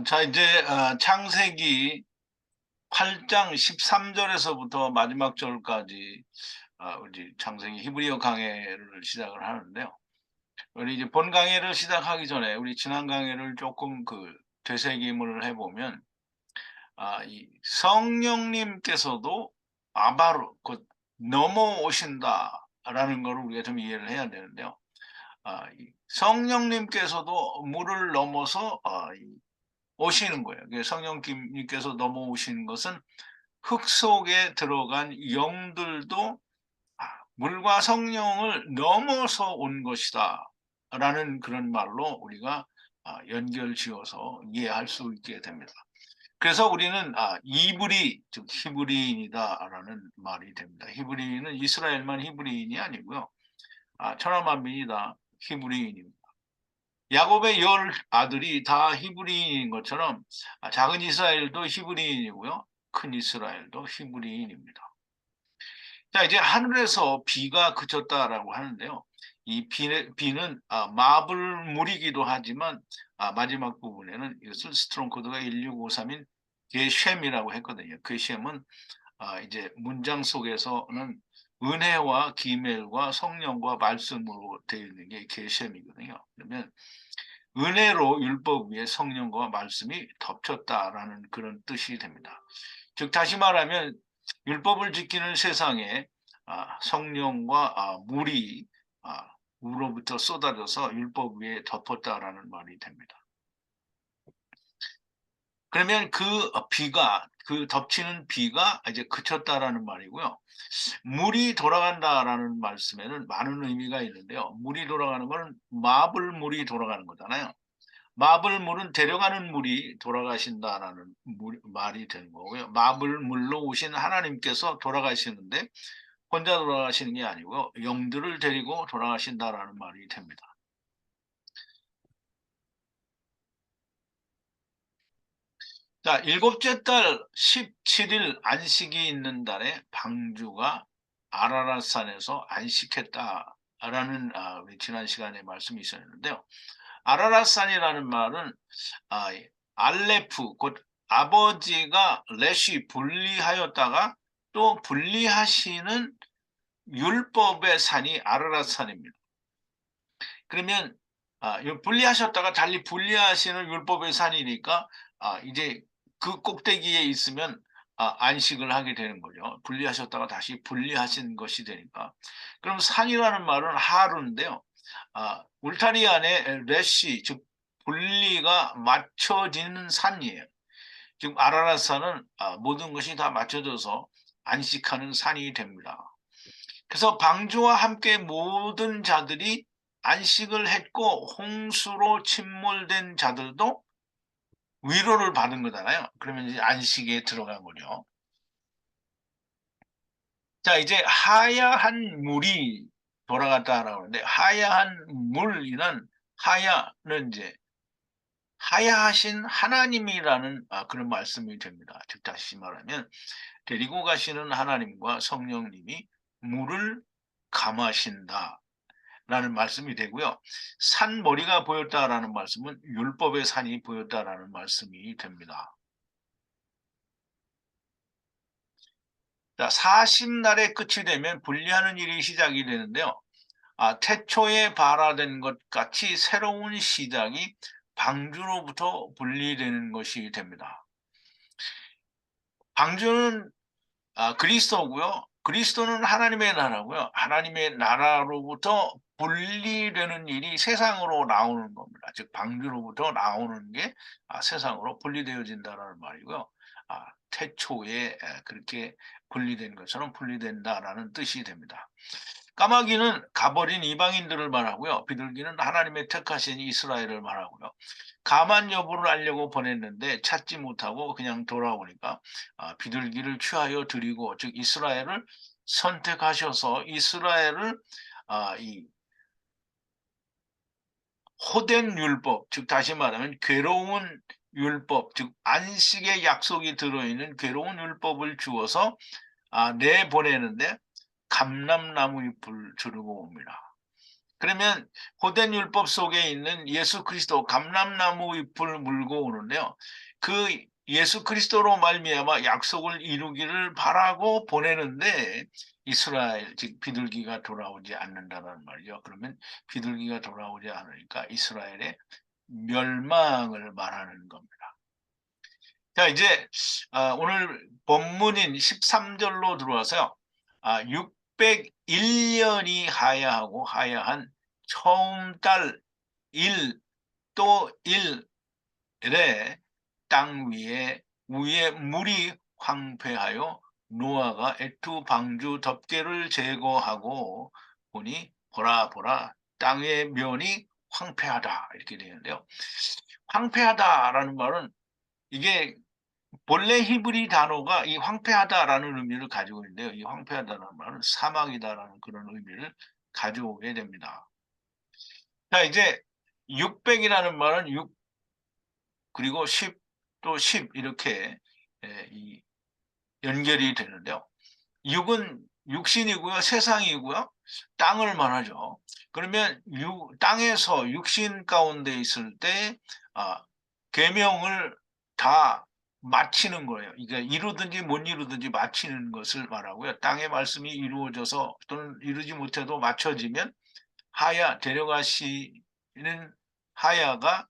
자, 이제 창세기 8장 13절에서부터 마지막 절까지 우리 창세기 히브리어 강해를 시작을 하는데요. 우리 이제 본 강해를 시작하기 전에 우리 지난 강해를 조금 되새김을 해보면, 이 성령님께서도 아바로 곧 넘어오신다라는 걸 우리가 좀 이해를 해야 되는데요. 이 성령님께서도 물을 넘어서 오시는 거예요. 성령님께서 넘어오시는 것은 흙 속에 들어간 영들도 물과 성령을 넘어서 온 것이다 라는 그런 말로 우리가 연결 지어서 이해할 수 있게 됩니다. 그래서 우리는 이브리 즉 히브리인이다라는 말이 됩니다. 히브리인은 이스라엘만 히브리인이 아니고요, 천하만민이 다 히브리인입니다. 야곱의 열 아들이 다 히브리인인 것처럼 작은 이스라엘도 히브리인이고요, 큰 이스라엘도 히브리인입니다. 자, 이제 하늘에서 비가 그쳤다라고 하는데요. 이 비는 마블물이기도 하지만 마지막 부분에는 이것을 스트롱 코드가 1653인 게쉔이라고 했거든요. 게쉔은 이제 문장 속에서는 은혜와 기멜과 성령과 말씀으로 되어 있는 게 게쉔이거든요. 그러면 은혜로 율법 위에 성령과 말씀이 덮쳤다라는 그런 뜻이 됩니다. 즉 다시 말하면 율법을 지키는 세상에 성령과 물이 우로부터 쏟아져서 율법 위에 덮었다라는 말이 됩니다. 그러면 그 덮치는 비가 이제 그쳤다라는 말이고요. 물이 돌아간다라는 말씀에는 많은 의미가 있는데요. 물이 돌아가는 것은 마블물이 돌아가는 거잖아요. 마블물은 데려가는 물이 돌아가신다라는 말이 되는 거고요. 마블물로 오신 하나님께서 돌아가시는데 혼자 돌아가시는 게 아니고 영들을 데리고 돌아가신다라는 말이 됩니다. 자, 일곱째 달 17일 안식이 있는 달에 방주가 아라랏산에서 안식했다라는 우리 지난 시간에 말씀이 있었는데요. 아라랏산이라는 말은 알레프 곧 아버지가 렛이 분리하였다가 또 분리하시는 율법의 산이 아라랏산입니다. 그러면 분리하셨다가 달리 분리하시는 율법의 산이니까 이제 그 꼭대기에 있으면 안식을 하게 되는 거죠. 분리하셨다가 다시 분리하신 것이 되니까. 그럼 산이라는 말은 하루인데요. 울타리 안에 렛이 즉 분리가 맞춰지는 산이에요. 지금 아라랏산은 모든 것이 다 맞춰져서 안식하는 산이 됩니다. 그래서 방주와 함께 모든 자들이 안식을 했고 홍수로 침몰된 자들도 위로를 받은 거잖아요. 그러면 이제 안식에 들어간 거죠. 자, 이제 하야한 물이 돌아갔다라고 하는데, 하야한 물이란 하야는 이제 하야하신 하나님이라는 그런 말씀이 됩니다. 즉 다시 말하면 데리고 가시는 하나님과 성령님이 물을 감하신다 라는 말씀이 되고요. 산 머리가 보였다라는 말씀은 율법의 산이 보였다라는 말씀이 됩니다. 자, 40날의 끝이 되면 분리하는 일이 시작이 되는데요. 태초에 발화된 것 같이 새로운 시작이 방주로부터 분리되는 것이 됩니다. 방주는 그리스도고요. 그리스도는 하나님의 나라고요. 하나님의 나라로부터 분리되는 일이 세상으로 나오는 겁니다. 즉 방주로부터 나오는 게 세상으로 분리되어진다라는 말이고요. 태초에 그렇게 분리된 것처럼 분리된다라는 뜻이 됩니다. 까마귀는 가버린 이방인들을 말하고요. 비둘기는 하나님의 택하신 이스라엘을 말하고요. 가만 여부를 알려고 보냈는데 찾지 못하고 그냥 돌아오니까 비둘기를 취하여 드리고 즉 이스라엘을 선택하셔서 이스라엘을 이 호된 율법 즉 다시 말하면 괴로운 율법 즉 안식의 약속이 들어있는 괴로운 율법을 주어서 내보내는데 감람나무 잎을 두르고 옵니다. 그러면 고된 율법 속에 있는 예수 그리스도 감람나무 잎을 물고 오는데요. 그 예수 그리스도로 말미암아 약속을 이루기를 바라고 보내는데 이스라엘 즉 비둘기가 돌아오지 않는다는 말이죠. 그러면 비둘기가 돌아오지 않으니까 이스라엘의 멸망을 말하는 겁니다. 자, 이제 오늘 본문인 13절로 들어와서요. 601년이 하야하고 하야한 처음 달 1, 또 1일에 땅 위에 물이 황폐하여 노아가 애투 방주 덮개를 제거하고 보니 보라 보라 땅의 면이 황폐하다 이렇게 되는데요. 황폐하다라는 말은 이게 본래 히브리 단어가 이 황폐하다라는 의미를 가지고 있는데요. 이 황폐하다라는 말은 사막이다라는 그런 의미를 가져오게 됩니다. 자, 이제 600이라는 말은 6 그리고 10 또 10 이렇게 이 연결이 되는데요. 6은 육신이고요. 세상이고요. 땅을 말하죠. 그러면 땅에서 육신 가운데 있을 때 계명을 다 마치는 거예요. 그러니까 이루든지 못 이루든지 마치는 것을 말하고요. 땅의 말씀이 이루어져서 또는 이루지 못해도 맞춰지면 하야 데려가시는 하야가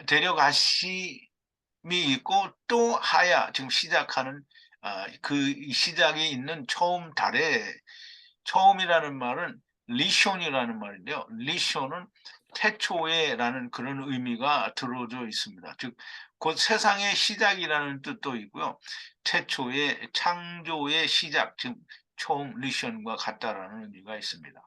데려가심이 있고 또 하야 지금 시작하는 그 시작이 있는 처음 달에 처음이라는 말은 리숑이라는 말인데요. 리숑은 태초에라는 그런 의미가 들어져 있습니다. 즉, 곧 세상의 시작이라는 뜻도 있고요. 태초의 창조의 시작, 즉 처음 리션과 같다라는 의미가 있습니다.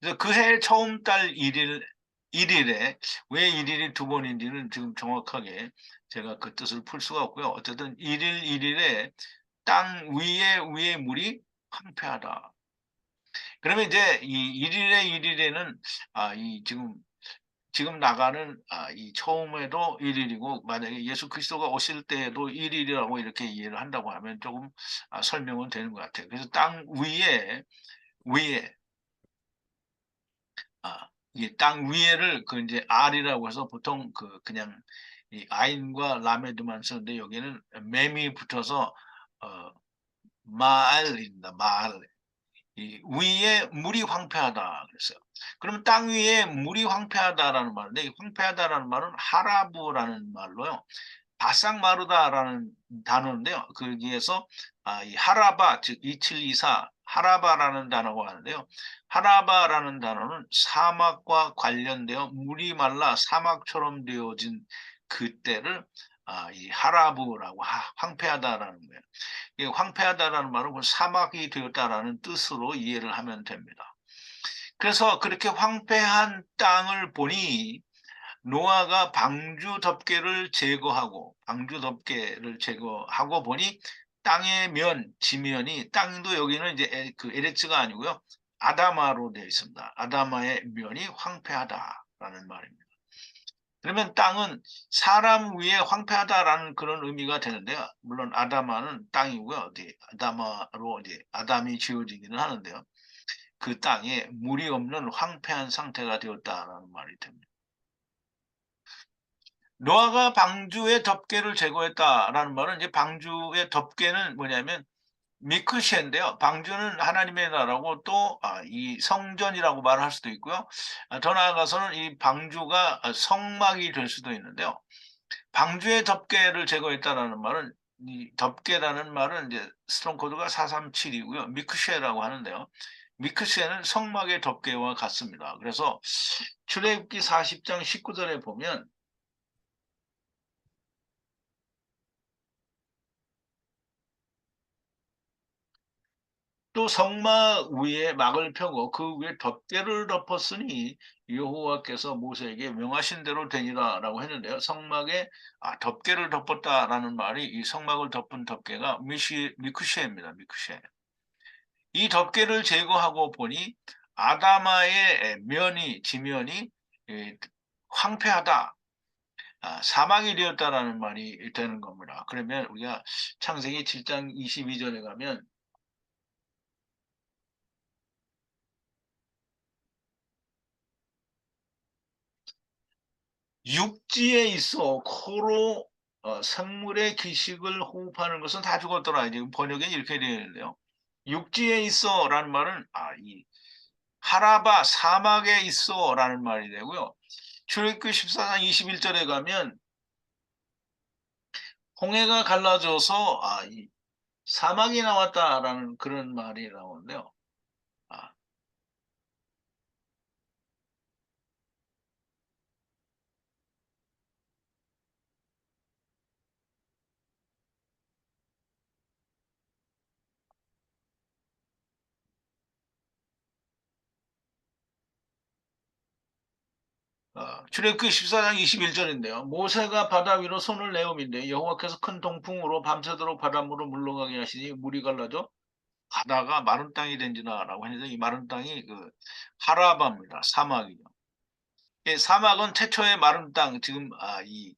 그래서 그 해 처음 달 1일에 왜 1일이 두 번인지는 지금 정확하게 제가 그 뜻을 풀 수가 없고요. 어쨌든 1일에 땅 위에 물이 황폐하다. 그러면 이제 이 1일에는 이 지금 나가는 이 처음에도 1일이고 만약에 예수 그리스도가 오실 때에도 1일이라고 이렇게 이해를 한다고 하면 조금 설명은 되는 것 같아요. 그래서 땅 위에 이게 땅 위에를 그 이제 R이라고 해서 보통 그냥 이 아인과 라메드만 쓰는데 여기는 맴이 붙어서 어, 마알입니다. 마알. 이 위에 물이 황폐하다 그랬어요. 그러면 땅 위에 물이 황폐하다라는 말인데 이 황폐하다라는 말은 하라부라는 말로요. 바싹마르다라는 단어인데요. 거기에서 이 하라바 즉 2724 하라바라는 단어가 하는데요. 하라바라는 단어는 사막과 관련되어 물이 말라 사막처럼 되어진 그때를 이 하라부라고 황폐하다라는 거예요. 이 황폐하다라는 말은 그 사막이 되었다라는 뜻으로 이해를 하면 됩니다. 그래서 그렇게 황폐한 땅을 보니 노아가 방주 덮개를 제거하고 보니 땅의 지면이 땅도 여기는 이제 그 에레츠가 아니고요. 아다마로 되어 있습니다. 아다마의 면이 황폐하다라는 말입니다. 그러면 땅은 사람 위에 황폐하다라는 그런 의미가 되는데요. 물론 아다마는 땅이고요. 아다마로 아담이 지어지기는 하는데요. 그 땅에 물이 없는 황폐한 상태가 되었다라는 말이 됩니다. 노아가 방주의 덮개를 제거했다라는 말은 이제 방주의 덮개는 뭐냐면 미크시인데요. 방주는 하나님의 나라고 또 이 성전이라고 말할 수도 있고요. 더 나아가서는 이 방주가 성막이 될 수도 있는데요. 방주의 덮개를 제거했다라는 말은 이 덮개라는 말은 이제 스트롱 코드가 437이고요. 미크시라고 하는데요. 미크시는 성막의 덮개와 같습니다. 그래서 출애굽기 40장 19절에 보면 또 성막 위에 막을 펴고 그 위에 덮개를 덮었으니 여호와께서 모세에게 명하신 대로 되니라라고 했는데요. 성막에 덮개를 덮었다라는 말이 이 성막을 덮은 덮개가 미쿠시에입니다. 미쿠시에. 이 덮개를 제거하고 보니 아다마의 지면이 황폐하다. 사막이 되었다라는 말이 되는 겁니다. 그러면 우리가 창세기 7장 22절에 가면 육지에 있어 코로 생물의 기식을 호흡하는 것은 다 죽었더라. 이제 번역에 이렇게 되어 있는데요. 육지에 있어라는 말은 이 하라바 사막에 있어라는 말이 되고요. 출애굽기 14장 21절에 가면 홍해가 갈라져서 이 사막이 나왔다라는 그런 말이 나오는데요. 아, 출애굽기 14장 21절인데요. 모세가 바다 위로 손을 내음인데 여호와께서 큰 동풍으로 밤새도록 바닷물을 물러가게 하시니 물이 갈라져 바다가 마른 땅이 된지라라고 했는데 이 마른 땅이 그 하라바입니다. 사막이요. 이 사막은 태초의 마른 땅 지금 이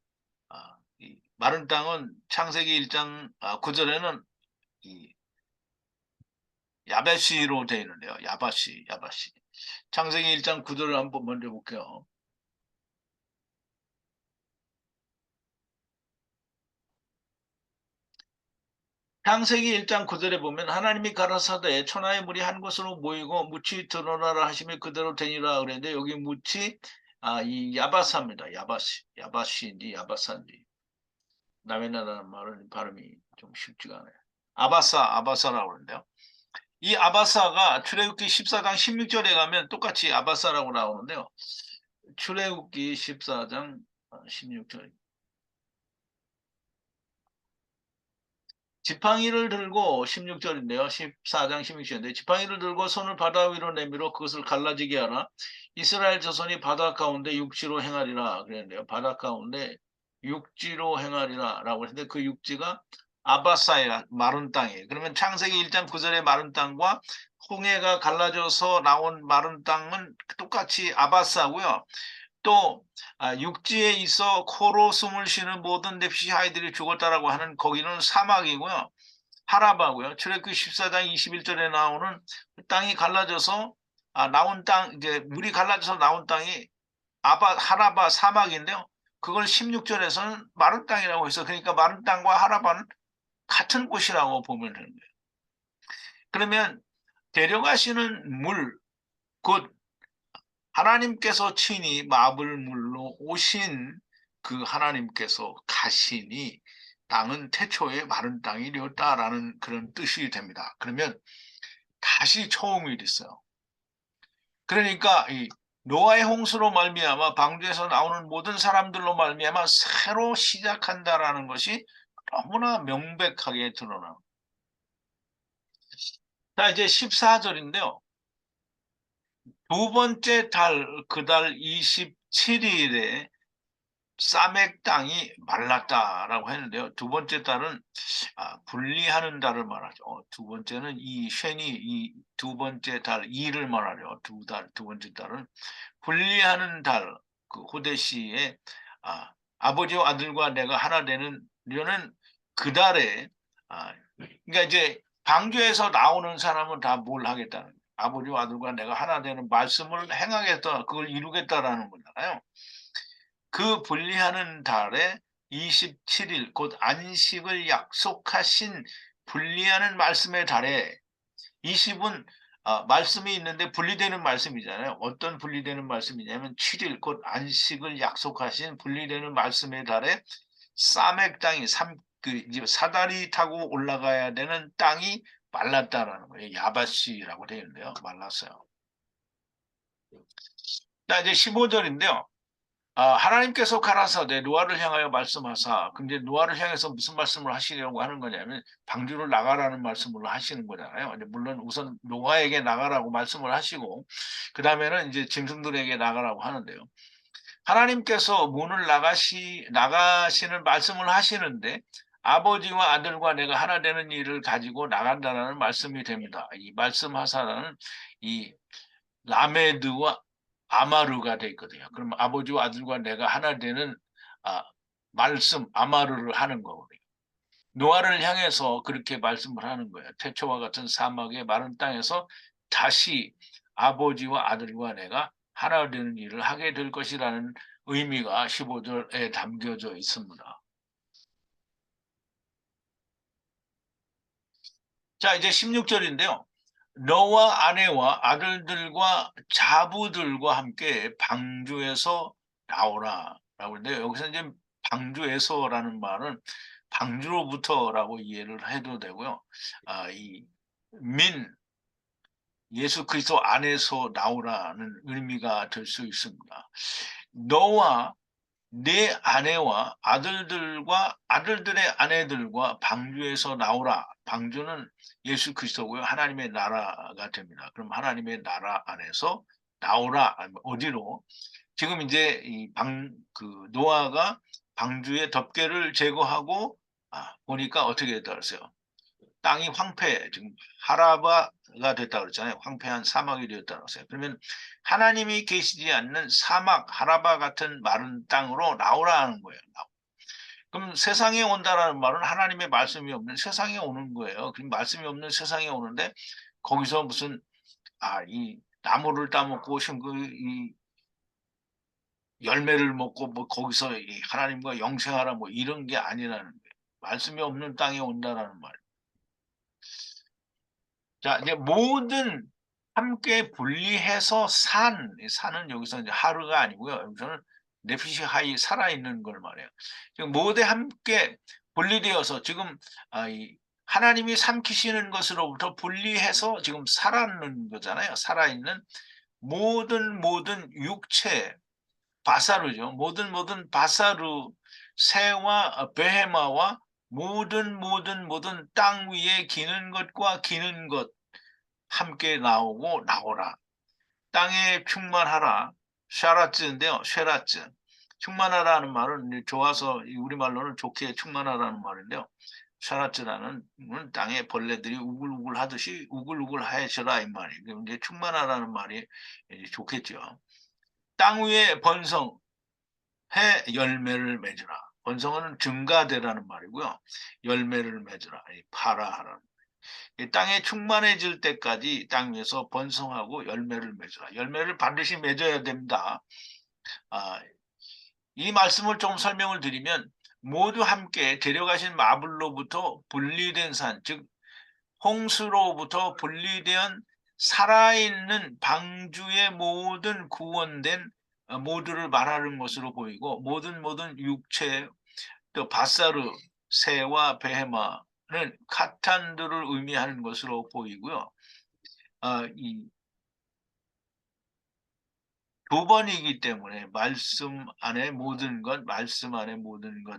마른 땅은 창세기 1장 9절에는 이 야베시로 되어 있는데요. 야바시. 창세기 1장 9절을 한번 먼저 볼게요. 창세기 1장 9절에 보면 하나님이 가라사대 천하의 물이 한 곳으로 모이고 묻이 드러나라 하시며 그대로 되니라 그랬는데 여기 묻이 이 야바사입니다. 야바시인지 야바사인지 남의 나라는 말은 발음이 좀 쉽지가 않아요. 아바사라고 그러는데요. 이 아바사가 출애굽기 14장 16절에 가면 똑같이 아바사라고 나오는데요. 출애굽기 14장 16절 지팡이를 들고 16절인데요. 14장 16절인데 지팡이를 들고 손을 바다 위로 내밀어 그것을 갈라지게 하라. 이스라엘 자손이 바다 가운데 육지로 행하리라 그랬는데요. 바다 가운데 육지로 행하리라라고 했는데 그 육지가 아바사야 마른 땅이에요. 그러면 창세기 1장 9절의 마른 땅과 홍해가 갈라져서 나온 마른 땅은 똑같이 아바사고요. 또 육지에 있어 코로 숨을 쉬는 모든 냅시 아이들이 죽었다라고 하는 거기는 사막이고요. 하라바고요. 출애굽기 14장 21절에 나오는 땅이 갈라져서 나온 땅 이제 물이 갈라져서 나온 땅이 하라바 사막인데요. 그걸 16절에서는 마른 땅이라고 해서 그러니까 마른 땅과 하라바는 같은 곳이라고 보면 되는 거예요. 그러면 데려가시는 물, 곧 하나님께서 친히 마블물로 오신 그 하나님께서 가시니 땅은 태초에 마른 땅이 되었다라는 그런 뜻이 됩니다. 그러면 다시 처음이 됐어요. 그러니까 이 노아의 홍수로 말미암아 방주에서 나오는 모든 사람들로 말미암아 새로 시작한다라는 것이 너무나 명백하게 드러나. 자, 이제 14절인데요. 두 번째 달, 그 달 27일에 사맥 땅이 말랐다라고 했는데요. 두 번째 달은 분리하는 달을 말하죠. 두 번째는 이 쉔이 이 두 번째 달 2를 말하죠. 두 번째 달은 분리하는 달, 그 호데시의 아버지와 아들과 내가 하나 되는 려는 그 달에 그러니까 이제 방주에서 나오는 사람은 다 뭘 하겠다는 거예요. 아버지와 아들과 내가 하나 되는 말씀을 행하겠다, 그걸 이루겠다라는 거잖아요. 그 분리하는 달에 27일 곧 안식을 약속하신 분리하는 말씀의 달에 20은 말씀이 있는데 분리되는 말씀이잖아요. 어떤 분리되는 말씀이냐면 7일 곧 안식을 약속하신 분리되는 말씀의 달에 사맥 땅이 이제 사다리 타고 올라가야 되는 땅이 말랐다라는 거예요. 야바시라고 되어 있는데요. 말랐어요. 자, 이제 15절인데요. 하나님께서 가라사대 노아를 향하여 말씀하사 근데 노아를 향해서 무슨 말씀을 하시려고 하는 거냐면 방주를 나가라는 말씀을 하시는 거잖아요. 물론 우선 노아에게 나가라고 말씀을 하시고 그 다음에는 이제 짐승들에게 나가라고 하는데요. 하나님께서 문을 나가시는 말씀을 하시는데 아버지와 아들과 내가 하나 되는 일을 가지고 나간다는 말씀이 됩니다. 이 말씀하사라는 이 라메드와 아마르가 돼 있거든요. 그럼 아버지와 아들과 내가 하나 되는 아, 말씀 아마르를 하는 거거든요. 노아를 향해서 그렇게 말씀을 하는 거예요. 태초와 같은 사막의 마른 땅에서 다시 아버지와 아들과 내가 하나 되는 일을 하게 될 것이라는 의미가 15절에 담겨져 있습니다. 자, 이제 16절인데요. 너와 아내와 아들들과 자부들과 함께 방주에서 나오라. 라고 하는데 여기서 이제 방주에서라는 말은 방주로부터라고 이해를 해도 되고요. 이 예수 그리스도 안에서 나오라는 의미가 될 수 있습니다. 너와 내 아내와 아들들과 아들들의 아내들과 방주에서 나오라. 방주는 예수 그리스도고요. 하나님의 나라가 됩니다. 그럼 하나님의 나라 안에서 나오라. 어디로? 지금 이제 노아가 방주의 덮개를 제거하고 보니까 어떻게 됐다 그랬어요? 땅이 지금 하라바가 됐다 그랬잖아요. 황폐한 사막이 되었다 그랬어요. 그러면 하나님이 계시지 않는 사막, 하라바 같은 마른 땅으로 나오라는 거예요. 그럼 세상에 온다라는 말은 하나님의 말씀이 없는 세상에 오는 거예요. 그럼 말씀이 없는 세상에 오는데 거기서 무슨 이 나무를 따먹고 이 열매를 먹고 뭐 거기서 이 하나님과 영생하라 뭐 이런 게 아니라는 거예요. 말씀이 없는 땅에 온다라는 말. 자, 이제 모든 함께 분리해서 산은 여기서 이제 하루가 아니고요. 여기서는 네피시 하이 살아있는 걸 말해요. 지금 모두 함께 분리되어서 지금 하나님이 삼키시는 것으로부터 분리해서 지금 살아있는 거잖아요. 살아있는 모든 육체, 바사르죠. 모든 바사르, 새와 베헤마와 모든 땅 위에 기는 것과 기는 것 함께 나오라. 땅에 충만하라. 샤라츠인데요. 쉐라츠. 충만하라는 말은 좋아서 우리말로는 좋게 충만하라는 말인데요. 샤라츠라는 땅에 벌레들이 우글우글 하듯이 우글우글 하시라 이 말이에요. 그럼 이제 충만하라는 말이 이제 좋겠죠. 땅 위에 번성해 열매를 맺으라. 번성은 증가되라는 말이고요. 열매를 맺으라. 파라 이 땅에 충만해질 때까지 땅 위에서 번성하고 열매를 맺어라. 열매를 반드시 맺어야 됩니다. 아, 이 말씀을 좀 설명을 드리면 모두 함께 데려가신 마블로부터 분리된 산, 즉 홍수로부터 분리된 살아있는 방주의 모든 구원된 모두를 말하는 것으로 보이고 모든 육체 또 바사르 새와 베헤마는 카탄들을 의미하는 것으로 보이고요. 이 두 번이기 때문에 말씀 안에 모든 것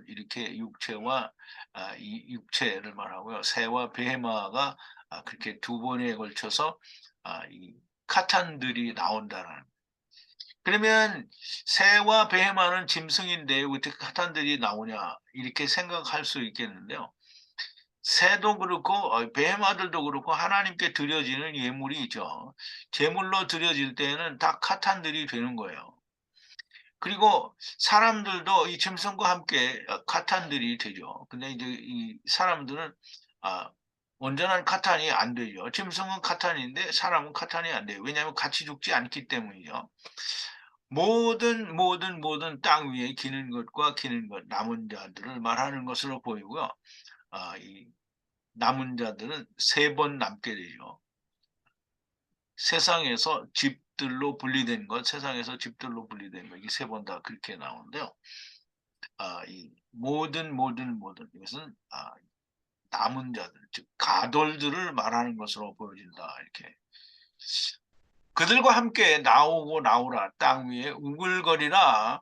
이렇게 육체와 이 육체를 말하고요. 새와 베헤마가 그렇게 두 번에 걸쳐서 이 카탄들이 나온다는. 그러면 새와 베헤마는 짐승인데 어떻게 카탄들이 나오냐 이렇게 생각할 수 있겠는데요. 새도 그렇고 뱀아들도 그렇고 하나님께 드려지는 예물이죠. 제물로 드려질 때에는 다 카탄들이 되는 거예요. 그리고 사람들도 이 짐승과 함께 카탄들이 되죠. 근데 이제 이 사람들은 아, 온전한 카탄이 안 되죠. 짐승은 카탄인데 사람은 카탄이 안 돼요. 왜냐하면 같이 죽지 않기 때문이죠. 모든 땅 위에 기는 것과 기는 것 남은 자들을 말하는 것으로 보이고요. 이 남은 자들은 세 번 남게 되죠. 세상에서 집들로 분리된 것, 이게 세 번 다 그렇게 나오는데요. 이 모든 이것은 남은 자들, 즉 가돌들을 말하는 것으로 보여진다. 이렇게 그들과 함께 나오라 땅 위에 우글거리라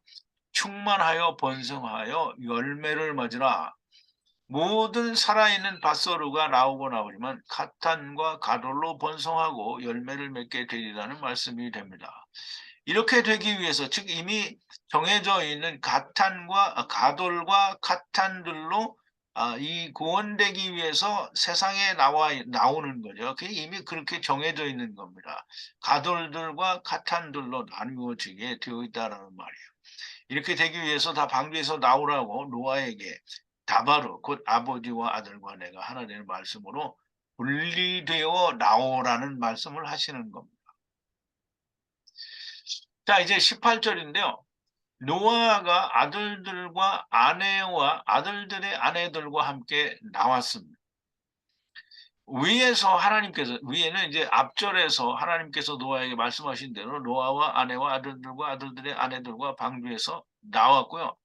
충만하여 번성하여 열매를 맺으라. 모든 살아있는 밭소르가 나오지만 카탄과 가돌로 번성하고 열매를 맺게 되리라는 말씀이 됩니다. 이렇게 되기 위해서 즉 이미 정해져 있는 가돌과 카탄들로 이 구원되기 위해서 세상에 나오는 거죠. 그게 이미 그렇게 정해져 있는 겁니다. 가돌들과 카탄들로 나누어지게 되어 있다라는 말이에요. 이렇게 되기 위해서 다 방주에서 나오라고 노아에게 다바르 곧 아버지와 아들과 내가 하나 되는 말씀으로 분리되어 나오라는 말씀을 하시는 겁니다. 자, 이제 18절인데요. 노아가 아들들과 아내와 아들들의 아내들과 함께 나왔습니다. 위에는 이제 앞절에서 하나님께서 노아에게 말씀하신 대로 노아와 아내와 아들들과 아들들의 아내들과 방주에서 나왔고요.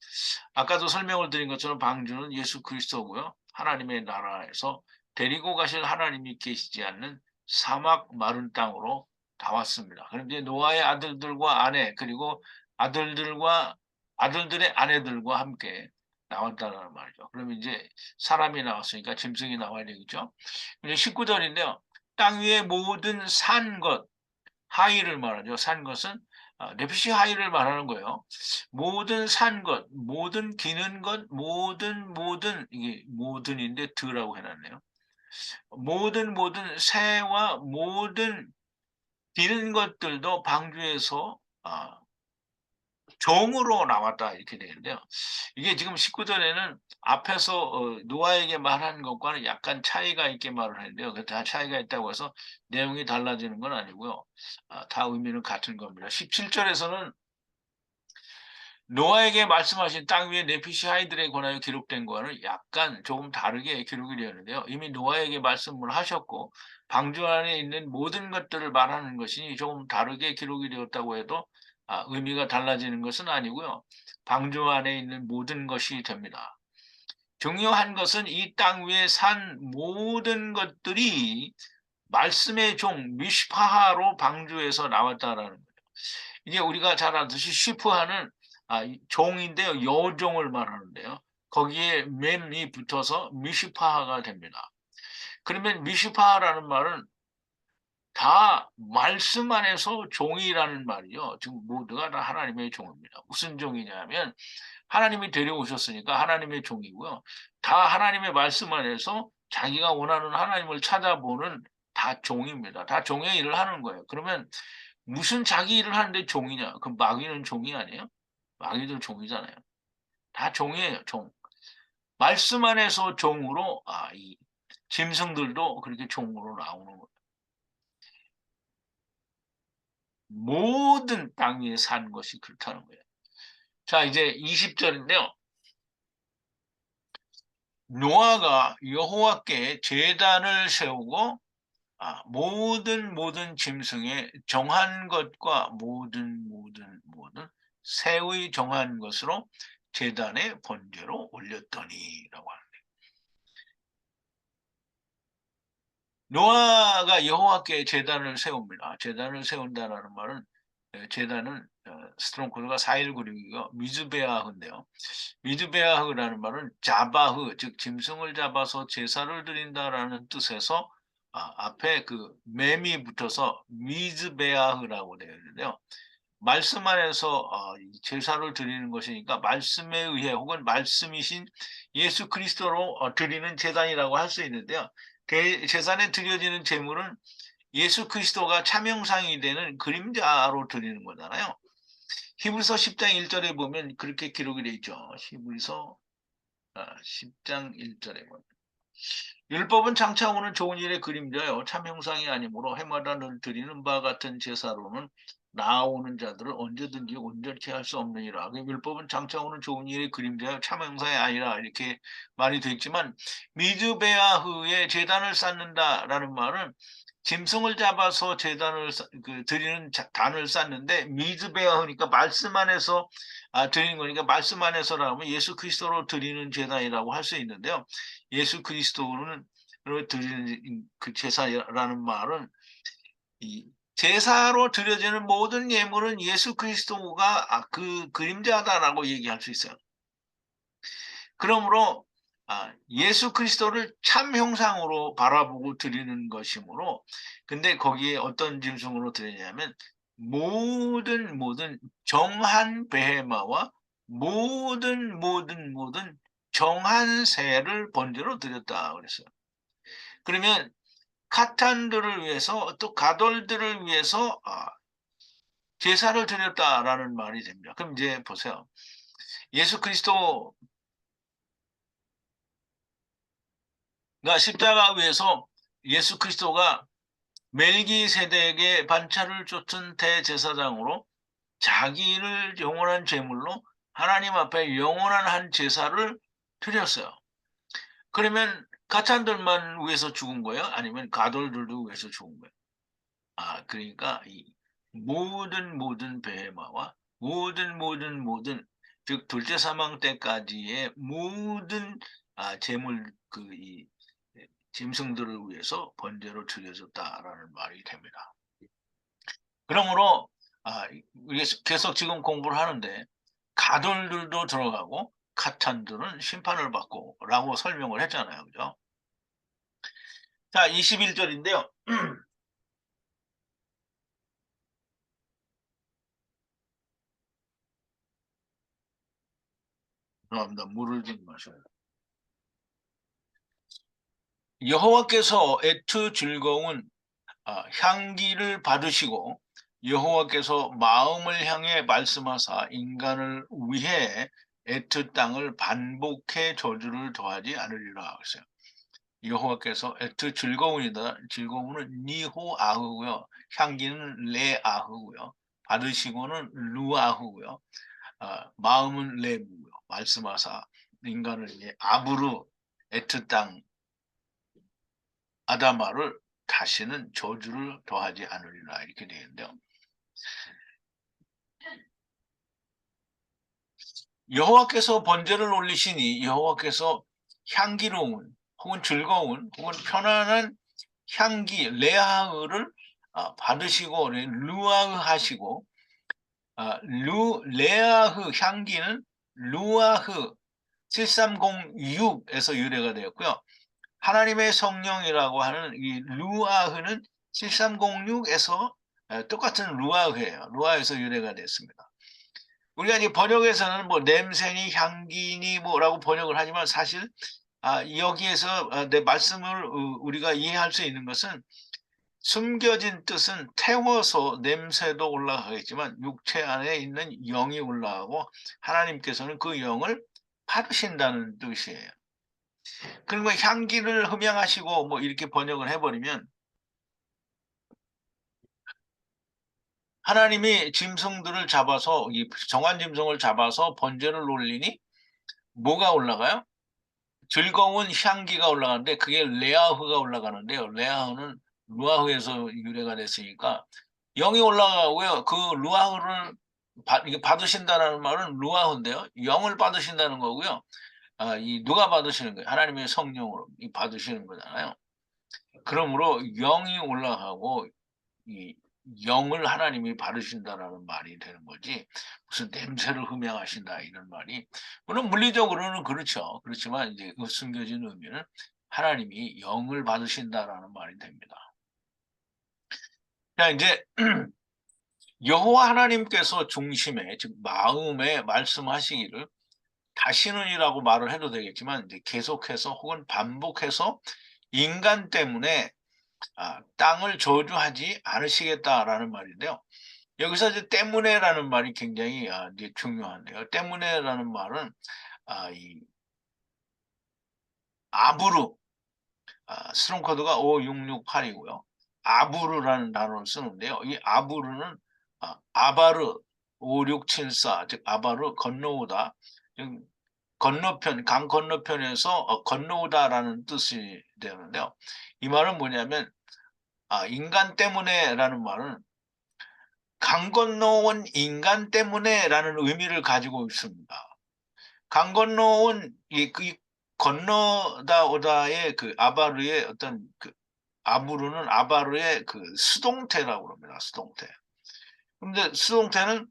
아까도 설명을 드린 것처럼 방주는 예수 그리스도고요. 하나님의 나라에서 데리고 가실 하나님이 계시지 않는 사막 마른 땅으로 나왔습니다. 그런데 노아의 아들들과 아내 그리고 아들들과 아들들의 아내들과 함께 나왔다는 말이죠. 그러면 이제 사람이 나왔으니까 짐승이 나와야 되겠죠. 이제 19절인데요. 땅 위의 모든 산 것, 하이를 말하죠. 산 것은 네피시 하이를 말하는 거예요. 모든 산 것, 모든 기는 것, 모든 이게 모든인데 드라고 해놨네요. 모든 새와 모든 기는 것들도 방주에서 종으로 나왔다 이렇게 되는데요. 이게 지금 19절에는 앞에서 노아에게 말한 것과는 약간 차이가 있게 말을 하는데요. 다 차이가 있다고 해서 내용이 달라지는 건 아니고요. 다 의미는 같은 겁니다. 17절에서는 노아에게 말씀하신 땅 위에 네피시 하이들에 관하여 기록된 거와는 약간 조금 다르게 기록이 되었는데요. 이미 노아에게 말씀을 하셨고 방주 안에 있는 모든 것들을 말하는 것이니 조금 다르게 기록이 되었다고 해도 의미가 달라지는 것은 아니고요. 방주 안에 있는 모든 것이 됩니다. 중요한 것은 이 땅 위에 산 모든 것들이 말씀의 종 미시파하로 방주에서 나왔다라는 거예요. 이게 우리가 잘 알듯이 시프하는 종인데요. 여종을 말하는데요. 거기에 맨이 붙어서 미시파하가 됩니다. 그러면 미시파하라는 말은 다 말씀 안에서 종이라는 말이요. 지금 모두가 다 하나님의 종입니다. 무슨 종이냐면 하나님이 데려오셨으니까 하나님의 종이고요. 다 하나님의 말씀 안에서 자기가 원하는 하나님을 찾아보는 다 종입니다. 다 종의 일을 하는 거예요. 그러면 무슨 자기 일을 하는데 종이냐? 그럼 마귀는 종이 아니에요? 마귀도 종이잖아요. 다 종이에요, 종. 말씀 안에서 종으로, 이 짐승들도 그렇게 종으로 나오는 거예요. 모든 땅 위에 사는 것이 그렇다는 거예요. 자, 이제 20절인데요. 노아가 여호와께 제단을 세우고 모든 짐승의 정한 것과 모든 새의 정한 것으로 제단에 번제로 올렸더니라고 하는. 노아가 여호와께 제단을 세웁니다. 제단을 세운다라는 말은 제단은 스트롱코드가 4196이고 미즈베아흐인데요. 미즈베아흐라는 말은 자바흐 즉 짐승을 잡아서 제사를 드린다라는 뜻에서 앞에 그 mem이 붙어서 미즈베아흐라고 되어 있는데요. 말씀 안에서 제사를 드리는 것이니까 말씀에 의해 혹은 말씀이신 예수 그리스도로 드리는 제단이라고 할 수 있는데요. 제단에 드려지는 제물은 예수 그리스도가 참형상이 되는 그림자로 드리는 거잖아요. 히브리서 10장 1절에 보면 그렇게 기록이 되어 있죠. 히브리서 10장 1절에 보면 율법은 장차 오는 좋은 일의 그림자요 참 형상이 아니므로 해마다 늘 드리는 바 같은 제사로는 나아오는 자들을 언제든지 온전케 할 수 없느니라. 율법은 장차 오는 좋은 일의 그림자요 참 형상이 아니라 이렇게 말이 됐지만 미즈베아흐의 제단을 쌓는다라는 말은 짐승을 잡아서 드리는 단을 쌓는데 미즈베아흐니까 말씀 안에서 드리는 거니까 말씀 안에서라면 예수 그리스도로 드리는 제단이라고 할 수 있는데요. 예수 그리스도를 드리는 그 제사라는 말은 이 제사로 드려지는 모든 예물은 예수 그리스도가 그 그림자다라고 얘기할 수 있어요. 그러므로 예수 그리스도를 참 형상으로 바라보고 드리는 것이므로 근데 거기에 어떤 짐승으로 드리냐면 모든 정한 베헤마와 모든 정한 새를 번제로 드렸다 그랬어요. 그러면 카탄들을 위해서 또 가돌들을 위해서 제사를 드렸다라는 말이 됩니다. 그럼 이제 보세요. 예수 그리스도가 십자가 위에서 예수 그리스도가 멜기세덱의 반차를 쫓은 대제사장으로 자기를 영원한 제물로 하나님 앞에 영원한 한 제사를 드렸어요. 그러면 가찬들만 위해서 죽은 거예요? 아니면 가돌들도 위해서 죽은 거예요? 그러니까 이 모든 베헤마와 모든 즉 둘째 사망 때까지의 모든 제물 이 짐승들을 위해서 번제로 드려졌다라는 말이 됩니다. 그러므로 이게 계속 지금 공부를 하는데 가돌들도 들어가고 가탄들은 심판을 받고라고 설명을 했잖아요. 그죠? 자, 21절인데요. 죄송합니다. 물을 좀 마셔요. 여호와께서 애투 즐거운 향기를 받으시고 여호와께서 마음을 향해 말씀하사 인간을 위해 애투 땅을 반복해 저주를 더하지 않으리라 하셨어요. 여호와께서 애투 즐거운이다. 즐거움은 니호아흐고요. 향기는 레아흐고요. 받으시고는 루아흐고요. 마음은 레무고요. 말씀하사 인간을 위해 아브루 애투 땅 아다마를 다시는 저주를 더하지 않으리라 이렇게 되어 있는데요. 여호와께서 번제를 올리시니 여호와께서 향기로운 혹은 즐거운 혹은 편안한 향기 레아흐를 받으시고 루아흐 하시고 레아흐 향기는 루아흐 7306에서 유래가 되었고요. 하나님의 성령이라고 하는 이 루아흐는 7306에서 똑같은 루아흐예요. 루아흐에서 유래가 됐습니다. 우리가 이제 번역에서는 뭐 냄새니 향기니 뭐라고 번역을 하지만 사실 여기에서 내 말씀을 우리가 이해할 수 있는 것은 숨겨진 뜻은 태워서 냄새도 올라가겠지만 육체 안에 있는 영이 올라가고 하나님께서는 그 영을 받으신다는 뜻이에요. 그리고 향기를 흠양하시고 뭐 이렇게 번역을 해버리면 하나님이 짐승들을 잡아서 이 정한 짐승을 잡아서 번제를 올리니 뭐가 올라가요? 즐거운 향기가 올라가는데 그게 레아흐가 올라가는데요. 레아흐는 루아흐에서 유래가 됐으니까 영이 올라가고요. 그 루아흐를 이게 받으신다는 말은 루아흐인데요. 영을 받으신다는 거고요. 이 누가 받으시는 거예요? 하나님의 성령으로 받으시는 거잖아요. 그러므로 영이 올라가고 이 영을 하나님이 바르신다라는 말이 되는 거지 무슨 냄새를 흠양하신다 이런 말이 물론 물리적으로는 그렇죠. 그렇지만 이제 그 숨겨진 의미는 하나님이 영을 받으신다라는 말이 됩니다. 자 이제 여호와 하나님께서 중심에 즉 마음에 말씀하시기를 다시는이라고 말을 해도 되겠지만 이제 계속해서 혹은 반복해서 인간 때문에 땅을 저주하지 않으시겠다라는 말인데요. 여기서 이제 때문에라는 말이 굉장히 이제 중요한데요. 때문에라는 말은 이 아부르 스롱 코드가 5668이고요. 아부르라는 단어를 쓰는데요. 이 아부르는 아바르 5674, 즉 아바르 건너오다. 즉 건너편, 강 건너편에서 건너오다라는 뜻이 되는데요. 이 말은 뭐냐면 인간 때문에라는 말은 강 건너온 인간 때문에라는 의미를 가지고 있습니다. 강 건너온 이 건너다 오다의 그 아바르의 어떤 그 아부르는 아바르의 그 수동태라고 합니다. 수동태. 그런데 수동태는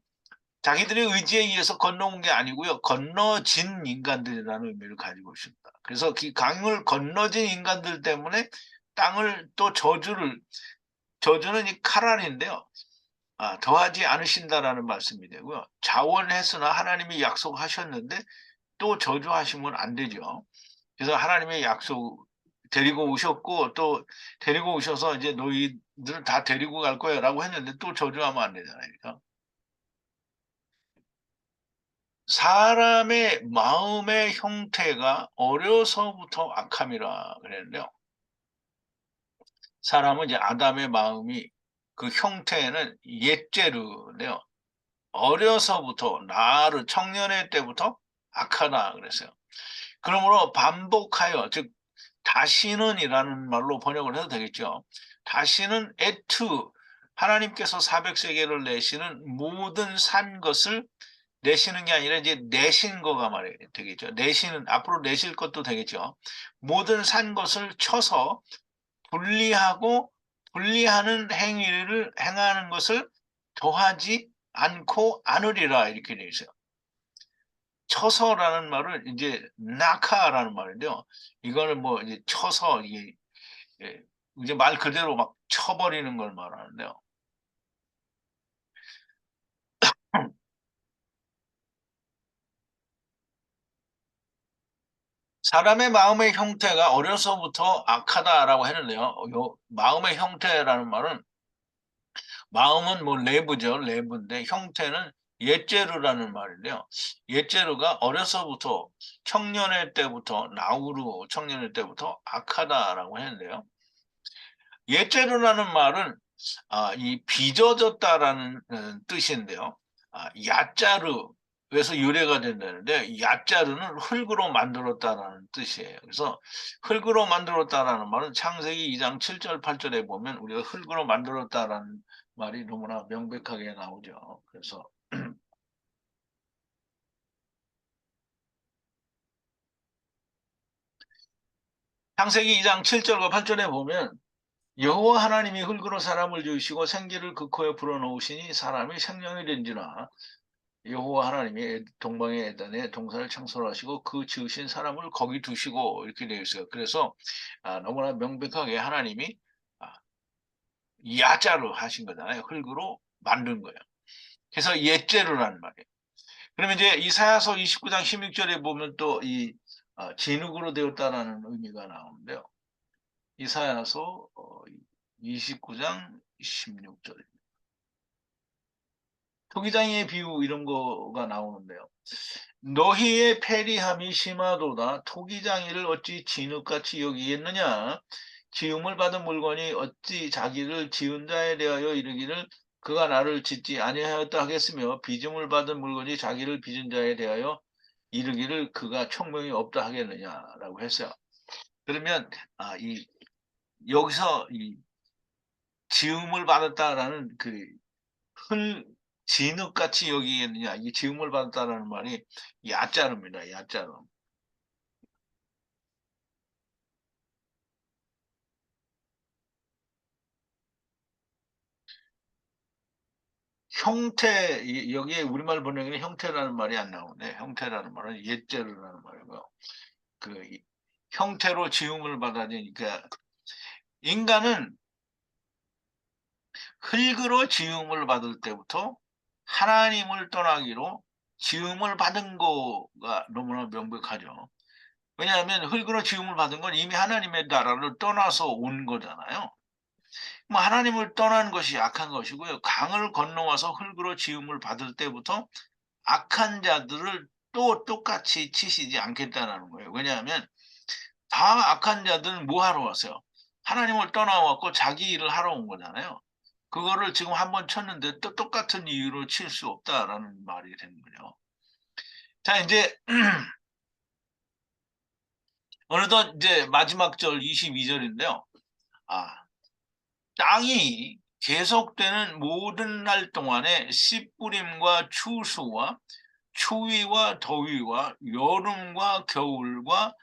자기들의 의지에 의해서 건너온 게 아니고요. 건너진 인간들이라는 의미를 가지고 있습니다. 그래서 그 강을 건너진 인간들 때문에 땅을 또 저주는 이 카란인데요. 더하지 않으신다라는 말씀이 되고요. 자원했으나 하나님이 약속하셨는데 또 저주하시면 안 되죠. 그래서 하나님의 약속 데리고 오셨고 또 데리고 오셔서 이제 너희들 다 데리고 갈 거야라고 했는데 또 저주하면 안 되잖아요. 그러니까 사람의 마음의 형태가 어려서부터 악함이라 그랬는데요. 사람은 이제 아담의 마음이 그 형태는 옛죄르인데요. 어려서부터 나를 청년의 때부터 악하다 그랬어요. 그러므로 반복하여 즉 다시는이라는 말로 번역을 해도 되겠죠. 다시는 에투 하나님께서 400세겔을 내시는 모든 산 것을 내시는 게 아니라 이제 내신 거가 말이 되겠죠. 내시는 앞으로 내실 것도 되겠죠. 모든 산 것을 쳐서 분리하고 분리하는 행위를 행하는 것을 더하지 않고 않으리라 이렇게 되어 있어요. 쳐서라는 말은 이제 낙하라는 말인데요. 이거는 뭐 이제 쳐서 이게 예, 이제 말 그대로 막 쳐버리는 걸 말하는데요. 사람의 마음의 형태가 어려서부터 악하다라고 했는데요. 요 마음의 형태라는 말은 마음은 뭐 내부죠. 내부인데 형태는 옛재르라는 말인데요. 옛재르가 어려서부터 청년의 때부터 나우루 청년의 때부터 악하다라고 했는데요. 옛재르라는 말은 이 빚어졌다라는 뜻인데요. 야자르에서 유래가 된다는데 야자르는 흙으로 만들었다라는 뜻이에요. 그래서 흙으로 만들었다라는 말은 창세기 2장 7절 8절에 보면 우리가 흙으로 만들었다라는 말이 너무나 명백하게 나오죠. 그래서 창세기 2장 7절과 8절에 보면 여호와 하나님이 흙으로 사람을 지으시고 생기를 그 코에 불어넣으시니 사람이 생명이 된지라 여호와 하나님이 동방의 에덴에 동산을 창설하시고 그 지으신 사람을 거기 두시고 이렇게 되어 있어요. 그래서 너무나 명백하게 하나님이 아, 야자로 하신 거잖아요. 흙으로 만든 거예요. 그래서 옛재로라는 말이에요. 그러면 이제 이사야서 29장 16절에 보면 또 이 진흙으로 되었다라는 의미가 나오는데요. 이사야서 29장 16절에 토기장의 비유 이런 거가 나오는데요. 너희의 패리함이 심하도다. 토기장이를 어찌 진흙같이 여기겠느냐? 지음을 받은 물건이 어찌 자기를 지은 자에 대하여 이르기를 그가 나를 짓지 아니하였다 하겠으며 빚음을 받은 물건이 자기를 빚은 자에 대하여 이르기를 그가 총명이 없다 하겠느냐라고 했어요. 그러면 이 여기서 이 지음을 받았다라는 그 흘, 진흙같이 여기겠느냐 이 지음을 받았다라는 말이 야자릅니다. 야자름. 형태 여기에 우리말 번역에는 형태라는 말이 안 나오네. 형태라는 말은 옛재료라는 말이고요. 형태로 지음을 받아들이니까 인간은 흙으로 지음을 받을 때부터 하나님을 떠나기로 지음을 받은 거가 너무나 명백하죠. 왜냐하면 흙으로 지음을 받은 건 이미 하나님의 나라를 떠나서 온 거잖아요. 뭐 하나님을 떠난 것이 악한 것이고요. 강을 건너와서 흙으로 지음을 받을 때부터 악한 자들을 또 똑같이 치시지 않겠다는 거예요. 왜냐하면 다 악한 자들은 뭐 하러 왔어요? 하나님을 떠나왔고 자기 일을 하러 온 거잖아요. 그거를 지금 한번 쳤는데 또 똑같은 이유로 칠 수 없다라는 말이 되는 거죠. 자, 이제 어느덧 이제 마지막 절 22절인데요. 아, 땅이 계속되는 모든 날 동안에 씨 뿌림과 추수와 추위와 더위와 여름과 겨울과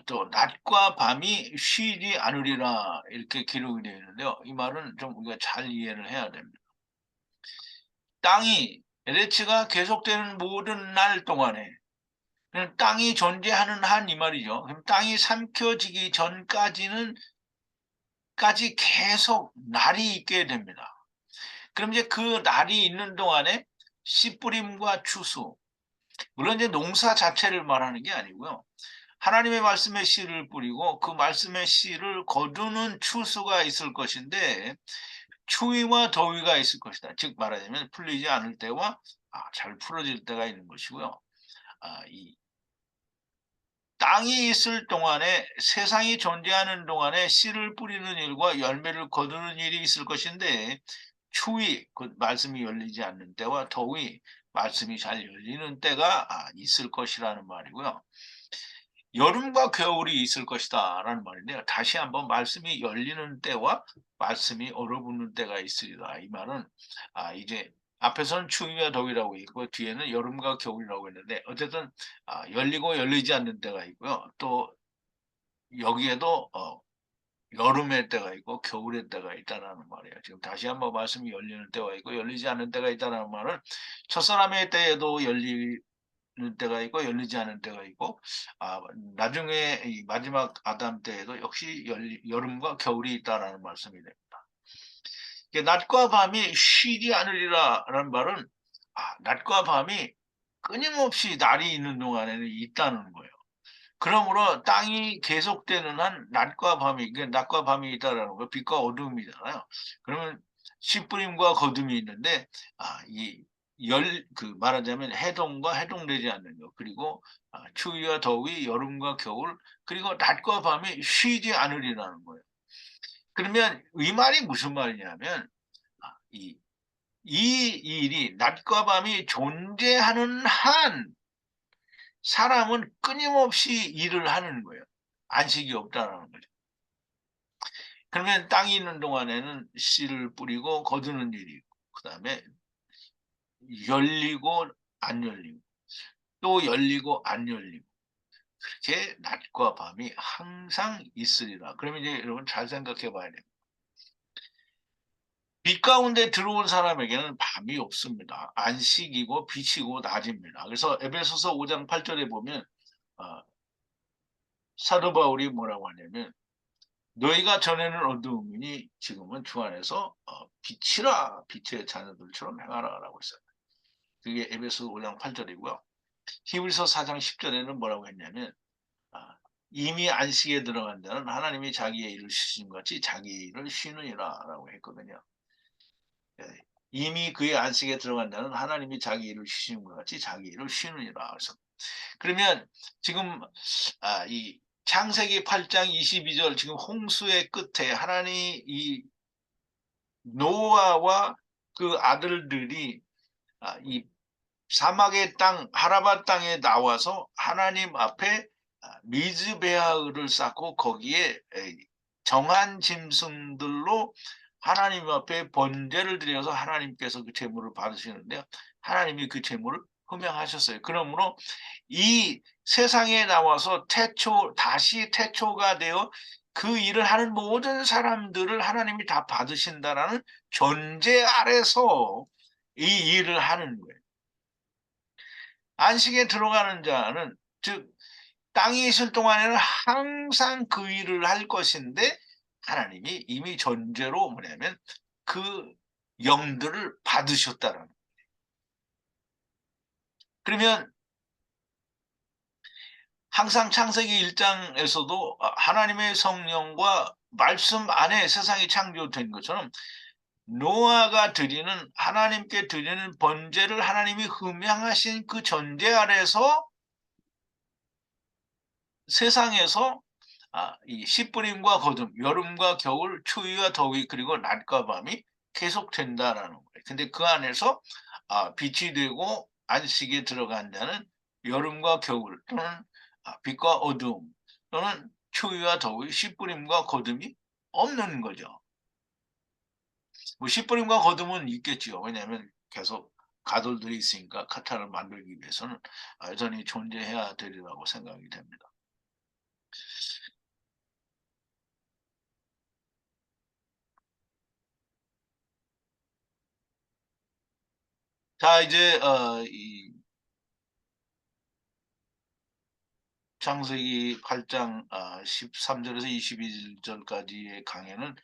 또 낮과 밤이 쉬지 않으리라 이렇게 기록이 되어 있는데요. 이 말은 좀 우리가 잘 이해를 해야 됩니다. 땅이 LH가 계속되는 모든 날 동안에 그냥 땅이 존재하는 한 이 말이죠. 그럼 땅이 삼켜지기 전까지는 까지 계속 날이 있게 됩니다. 그럼 이제 그 날이 있는 동안에 씨 뿌림과 추수 물론 이제 농사 자체를 말하는 게 아니고요. 하나님의 말씀의 씨를 뿌리고 그 말씀의 씨를 거두는 추수가 있을 것인데 추위와 더위가 있을 것이다. 즉 말하자면 풀리지 않을 때와 잘 풀어질 때가 있는 것이고요. 이 땅이 있을 동안에 세상이 존재하는 동안에 씨를 뿌리는 일과 열매를 거두는 일이 있을 것인데 추위, 그 말씀이 열리지 않는 때와 더위, 말씀이 잘 열리는 때가 있을 것이라는 말이고요. 여름과 겨울이 있을 것이다라는 말인데요. 다시 한번 말씀이 열리는 때와 말씀이 얼어붙는 때가 있으리라. 이 말은 이제 앞에서는 추위와 더위라고 있고 뒤에는 여름과 겨울이라고 했는데 어쨌든 열리고 열리지 않는 때가 있고요. 또 여기에도 여름의 때가 있고 겨울의 때가 있다라는 말이에요. 지금 다시 한번 말씀이 열리는 때가 있고 열리지 않는 때가 있다는 말은 첫사람의 때에도 열리는 때가 있고 열리지 않는 때가 있고 나중에 이 마지막 아담 때에도 역시 여름과 겨울이 있다라는 말씀이 됩니다. 이게 낮과 밤이 쉬지 않으리라라는 말은 낮과 밤이 끊임없이 날이 있는 동안에는 있다는 거예요. 그러므로 땅이 계속되는 한 낮과 밤이, 이게 낮과 밤이 있다라는 거, 빛과 어둠이잖아요. 그러면 씨 뿌림과 거둠이 있는데, 말하자면 해동과 해동되지 않는 것, 그리고 추위와 더위, 여름과 겨울, 그리고 낮과 밤이 쉬지 않으리라는 거예요. 그러면 이 말이 무슨 말이냐면, 이, 이 일이 낮과 밤이 존재하는 한 사람은 끊임없이 일을 하는 거예요. 안식이 없다라는 거죠. 그러면 땅이 있는 동안에는 씨를 뿌리고 거두는 일이 있고, 그 다음에 열리고 안 열리고, 또 열리고 안 열리고, 그렇게 낮과 밤이 항상 있으리라. 그러면 이제 여러분 잘 생각해 봐야 돼요. 빛 가운데 들어온 사람에게는 밤이 없습니다. 안식이고 빛이고 낮입니다. 그래서 에베소서 5장 8절에 보면 어, 사도 바울이 뭐라고 하냐면 너희가 전에는 어두움이니 지금은 주 안에서 빛이라 빛의 자녀들처럼 행하라라고 했어요. 그게 에베소 5장 8절이고요. 히브리서 4장 10절에는 뭐라고 했냐면 아, 이미 안식에 들어간 자는 하나님이 자기의 일을 쉬신 것 같이 자기의 일을 쉬느니라라고 했거든요. 예, 이미 그의 안식에 들어간 자는 하나님이 자기 일을 쉬신 것 같이 자기 일을 쉬느니라. 그래서 그러면 지금 이 창세기 8장 22절 지금 홍수의 끝에 하나님 이 노아와 그 아들들이 이 사막의 땅 하라바 땅에 나와서 하나님 앞에 미즈베아를 쌓고 거기에 정한 짐승들로 하나님 앞에 번제를 드려서 하나님께서 그 제물을 받으시는데요. 하나님이 그 제물을 흠양하셨어요. 그러므로 이 세상에 나와서 다시 태초가 되어 그 일을 하는 모든 사람들을 하나님이 다 받으신다라는 전제 아래서 이 일을 하는 거예요. 안식에 들어가는 자는 즉 땅이 있을 동안에는 항상 그 일을 할 것인데 하나님이 이미 전제로 뭐냐면 그 영들을 받으셨다는 거예요. 그러면 항상 창세기 1장에서도 하나님의 성령과 말씀 안에 세상이 창조된 것처럼 노아가 드리는 하나님께 드리는 번제를 하나님이 흠양하신 그 전제 아래서 세상에서 이 씨뿌림과 거둠, 여름과 겨울, 추위와 더위 그리고 낮과 밤이 계속된다라는 거예요. 근데 그 안에서 빛이 되고 안식에 들어간 자는 여름과 겨울 또는 빛과 어두움 또는 추위와 더위, 씨뿌림과 거둠이 없는 거죠. 뭐 씨뿌림과 거둠은 있겠지요. 왜냐하면 계속 가돌들이 있으니까 카타를 만들기 위해서는 여전히 존재해야 되리라고 생각이 됩니다. 자, 이제 이 창세기 8장 13절에서 21절까지의 강해는